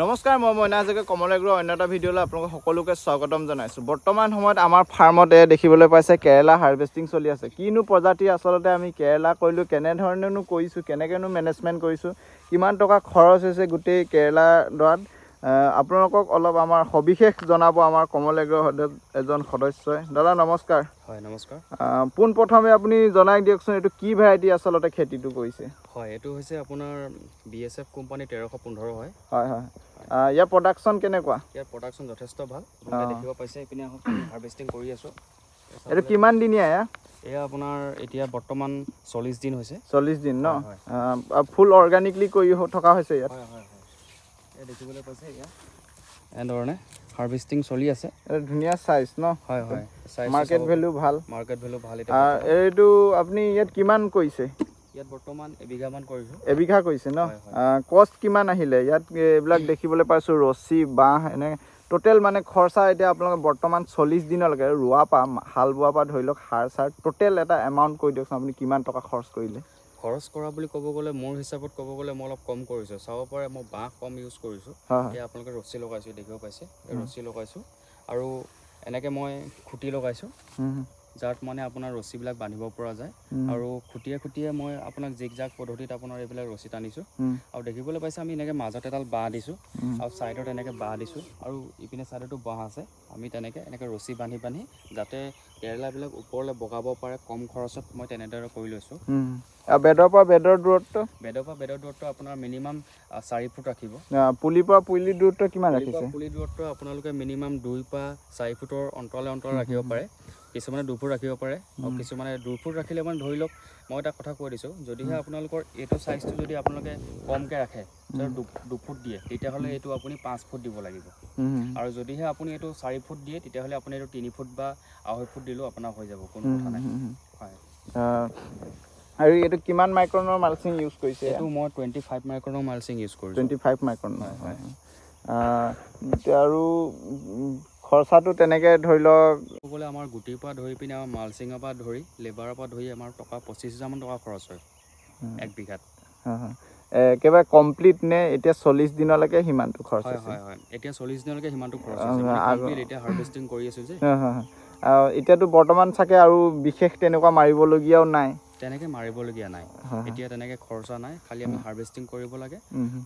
নমস্কাৰ মই মইনা হাজৰিকা কমল এগ্ৰ অন্য এটা ভিডিঅ'লৈ আপোনালোক সকলোকে স্বাগতম জনাইছোঁ। বৰ্তমান সময়ত আমাৰ ফাৰ্মতে দেখিবলৈ পাইছে কেৰেলা হাৰ্ভেষ্টিং চলি আছে। কিনো প্ৰজাতি আচলতে আমি কেৰেলা কৰিলোঁ, কেনেধৰণেনো কৰিছোঁ, কেনেকৈনো মেনেজমেণ্ট কৰিছোঁ, কিমান টকা খৰচ হৈছে গোটেই কেৰেলা ডৰাত আপোনালোকক অলপ আমাৰ সবিশেষ জনাব আমাৰ কমল এগ্ৰ এজন সদস্যই। দাদা নমস্কাৰ। হয় নমস্কাৰ। পোনপ্ৰথমে আপুনি জনাই দিয়কচোন এইটো কি ভেৰাইটি আচলতে খেতিটো কৰিছে? হয় এইটো হৈছে আপোনাৰ BSF কোম্পানী 1315 হয়। হয় হয়। ইয়াৰ প্ৰডাকশ্যন কেনেকুৱা? ইয়াৰ প্ৰডাকশ্যন যথেষ্ট ভাল। আপোনালোকে দেখিব পাইছে এইপিনে হাৰ্ভেষ্টিং কৰি আছোঁ। এইটো কিমান দিনীয়া? এয়া আপোনাৰ এতিয়া বৰ্তমান 40 দিন হৈছে। 40 দিন ন? ফুল অৰ্গেনিকলি কৰি থকা হৈছে ইয়াত? হয় হয় হয়। এয়া দেখিবলৈ পাইছে এয়া এনেধৰণে হাৰ্ভেষ্টিং চলি আছে। এটা ধুনীয়া চাইজ ন? হয় হয়। মাৰ্কেট ভেলু ভাল? মাৰ্কেট ভেলু ভাল। এইটো আপুনি ইয়াত কিমান কৰিছে? ইয়াত বৰ্তমান এবিঘামান কৰিছোঁ। এবিঘা কৰিছে ন? কষ্ট কিমান আহিলে ইয়াত? এইবিলাক দেখিবলৈ পাইছোঁ ৰছী বাঁহ এনে টোটেল মানে খৰচা এতিয়া আপোনালোকে বৰ্তমান 40 দিনলৈকে ৰোৱা পৰা হাল বোৱাৰ পৰা ধৰি লওক সাৰ চাৰ টোটেল এটা এমাউণ্ট কৈ দিয়কচোন আপুনি কিমান টকা খৰচ কৰিলে? খৰচ কৰা বুলি ক'ব গ'লে মোৰ হিচাপত ক'ব গ'লে মই অলপ কম কৰিছোঁ। চাব পাৰে মই বাঁহ কম ইউজ কৰিছোঁ। এতিয়া আপোনালোকে ৰছী লগাইছোঁ দেখিব পাইছে। ৰছী লগাইছোঁ আৰু এনেকৈ মই খুঁটি লগাইছোঁ যাত মানে আপোনাৰ ৰছীবিলাক বান্ধিব পৰা যায় আৰু খুঁটিয়ে মই আপোনাক জিগজাগ পদ্ধতিত আপোনাৰ এইবিলাক ৰছী টানিছোঁ আৰু দেখিবলৈ পাইছে আমি এনেকৈ মাজত এডাল বাঁহ দিছোঁ আৰু ছাইডত এনেকৈ বাঁহ দিছোঁ আৰু ইপিনে ছাইডতো বাঁহ আছে। আমি এনেকৈ ৰছী বান্ধি যাতে কেৰেলাবিলাক ওপৰলৈ বগাব পাৰে কম খৰচত মই তেনেদৰে কৰি লৈছোঁ। আৰু বেডৰ পৰা বেডৰ দূৰত্ব? বেডৰ পৰা বেডৰ দূৰত্ব আপোনাৰ মিনিমাম 4 ফুট ৰাখিব। পুলিৰ পৰা পুলিৰ দূৰত্ব কিমান ৰাখিছে? পুলিৰ দূৰত্ব আপোনালোকে মিনিমাম 2 পৰা 4 ফুটৰ অন্তৰালে ৰাখিব পাৰে। কিছুমানে 2 ফুট ৰাখিব পাৰে আৰু কিছুমানে 2 ফুট ৰাখিলে মানে ধৰি লওক মই এটা কথা কৈ দিছোঁ, যদিহে আপোনালোকৰ এইটো চাইজটো যদি আপোনালোকে কমকৈ ৰাখে 2 ফুট দিয়ে তেতিয়াহ'লে এইটো আপুনি 5 ফুট দিব লাগিব আৰু যদিহে আপুনি এইটো 4 ফুট দিয়ে তেতিয়াহ'লে আপুনি এইটো 3 ফুট বা 2.5 ফুট দিলেও আপোনাৰ হৈ যাব, কোনো কথা নাই। হয়। আৰু এইটো কিমান মাইক্ৰনৰ মালচিং ইউজ কৰিছে? এইটো মই 25 মাইক্ৰনৰ মালচিং ইউজ কৰিছোঁ। 25 মাইক্ৰন? হয়। আৰু খৰচাটো তেনেকৈ ধৰি লওক ক'বলৈ আমাৰ গুটিৰ পৰা ধৰি পিনে আমাৰ মালচিঙৰ পৰা ধৰি লেবাৰৰ পৰা ধৰি আমাৰ টকা 25,000মান টকা খৰচ হয় 1 বিঘাত। একেবাৰে কমপ্লিট নে এতিয়া 40 দিনলৈকে সিমানটো খৰচ আছে? হয় এতিয়া 40 দিনলৈকে সিমানটো খৰচ আছে। কমপ্লিট এতিয়া হাৰ্ভেষ্টিং কৰি আছোঁ যে। এতিয়াতো বৰ্তমান চাগে আৰু বিশেষ তেনেকুৱা মাৰিবলগীয়াও নাই? তেনেকৈ মাৰিবলগীয়া নাই এতিয়া, তেনেকৈ খৰচা নাই। খালি আমি হাৰ্ভেষ্টিং কৰিব লাগে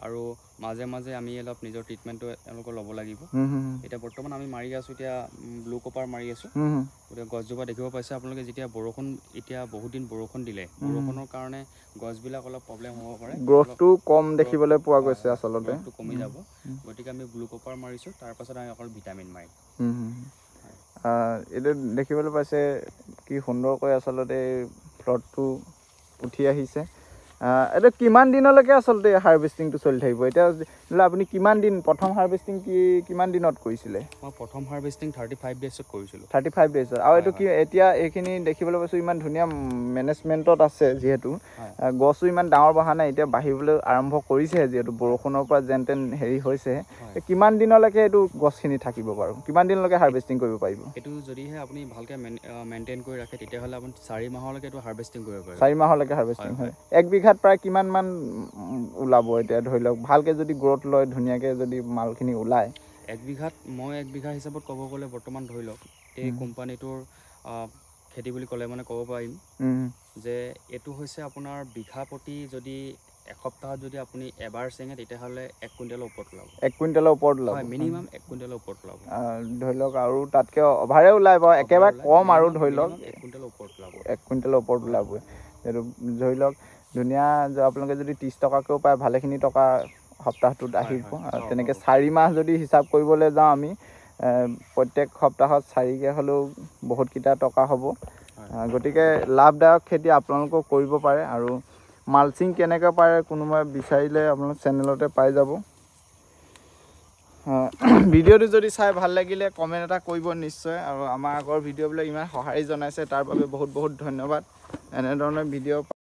আৰু মাজে মাজে আমি অলপ নিজৰ ট্ৰিটমেণ্টটো তেওঁলোকৰ ল'ব লাগিব। এতিয়া বৰ্তমান আমি মাৰি আছোঁ এতিয়া ব্লু কপাৰ মাৰি আছোঁ। গতিকে গছজোপা দেখিব পাইছে আপোনালোকে যেতিয়া বৰষুণ এতিয়া বহুত দিন বৰষুণ দিলে বৰষুণৰ কাৰণে গছবিলাক অলপ প্ৰব্লেম হ'ব পাৰে। গ্ৰথটো কম দেখিবলৈ পোৱা গৈছে আচলতে। গ্ৰথটো কমি যাব। গতিকে আমি ব্লু কপাৰ মাৰিছোঁ, তাৰপাছত আমি অকল ভিটামিন মাৰিম। এইটো দেখিবলৈ পাইছে কি সুন্দৰকৈ আচলতে প্লটটো উঠি আহিছে। এইটো কিমান দিনলৈকে আচলতে হাৰ্ভেষ্টিংটো চলি থাকিব? এতিয়া আপুনি কিমান দিন প্ৰথম হাৰ্ভেষ্টিং কিমান দিনত কৰিছিলে? মই প্ৰথম হাৰ্ভেষ্টিং 35 ডেজত কৰিছিলোঁ। 35 ডেজত? আৰু এইটো কি এতিয়া এইখিনি দেখিবলৈ পাইছোঁ ইমান ধুনীয়া মেনেজমেণ্টত আছে যিহেতু, গছো ইমান ডাঙৰ বঢ়া নাই, এতিয়া বাঢ়িবলৈ আৰম্ভ কৰিছেহে যিহেতু বৰষুণৰ পৰা যেন তেন হেৰি হৈছেহে। কিমান দিনলৈকে এইটো গছখিনি থাকিব বাৰু? কিমান দিনলৈকে হাৰ্ভেষ্টিং কৰিব পাৰিব? এইটো যদিহে আপুনি ভালকৈ মেইনটেইন কৰি ৰাখে তেতিয়াহ'লে আপুনি 4 মাহলৈকে এইটো হাৰ্ভেষ্টিং কৰিব পাৰিব। 4 মাহলৈকে হাৰ্ভেষ্টিং হয়? 1 বিঘাত প্ৰায় কিমানমান ওলাব এতিয়া ধৰি লওক ভালকৈ যদি গ্ৰথ লয় ধুনীয়াকৈ যদি মালখিনি ওলায়? 1 বিঘাত মই 1 বিঘা হিচাপত ক'ব গ'লে বৰ্তমান ধৰি লওক এই কোম্পানীটোৰ খেতি বুলি ক'লে মানে ক'ব পাৰিম যে এইটো হৈছে আপোনাৰ বিঘা প্ৰতি যদি এসপ্তাহত যদি আপুনি এবাৰ ছিঙে তেতিয়াহ'লে 1 কুইণ্টেলৰ ওপৰত ওলাব। 1 কুইণ্টেলৰ ওপৰত ওলাব? হয়, মিনিমাম 1 কুইণ্টেলৰ ওপৰত ওলাব। ধৰি লওক আৰু তাতকৈ অভাৰে ওলাই বাৰু, একেবাৰে কম আৰু ধৰি লওক 1 কুইণ্টেলৰ ওপৰত ওলাব। 1 কুইণ্টেলৰ ওপৰত ওলাবই। এইটো ধৰি লওক ধুনীয়া আপোনালোকে যদি 30 টকাকৈও পায় ভালেখিনি টকা সপ্তাহটোত আহিব। তেনেকৈ 4 মাহ যদি হিচাপ কৰিবলৈ যাওঁ আমি প্ৰত্যেক সপ্তাহত 4কৈ হ'লেও বহুতকেইটা টকা হ'ব। গতিকে লাভদায়ক খেতি আপোনালোকেও কৰিব পাৰে আৰু মালচিং কেনেকৈ পাৰে কোনোবাই বিচাৰিলে আপোনালোক চেনেলতে পাই যাব। ভিডিঅ'টো যদি চাই ভাল লাগিলে কমেণ্ট এটা কৰিব নিশ্চয়, আৰু আমাৰ আগৰ ভিডিঅ'বিলাক ইমান সঁহাৰি জনাইছে তাৰ বাবে বহুত বহুত ধন্যবাদ। এনেধৰণৰ ভিডিঅ'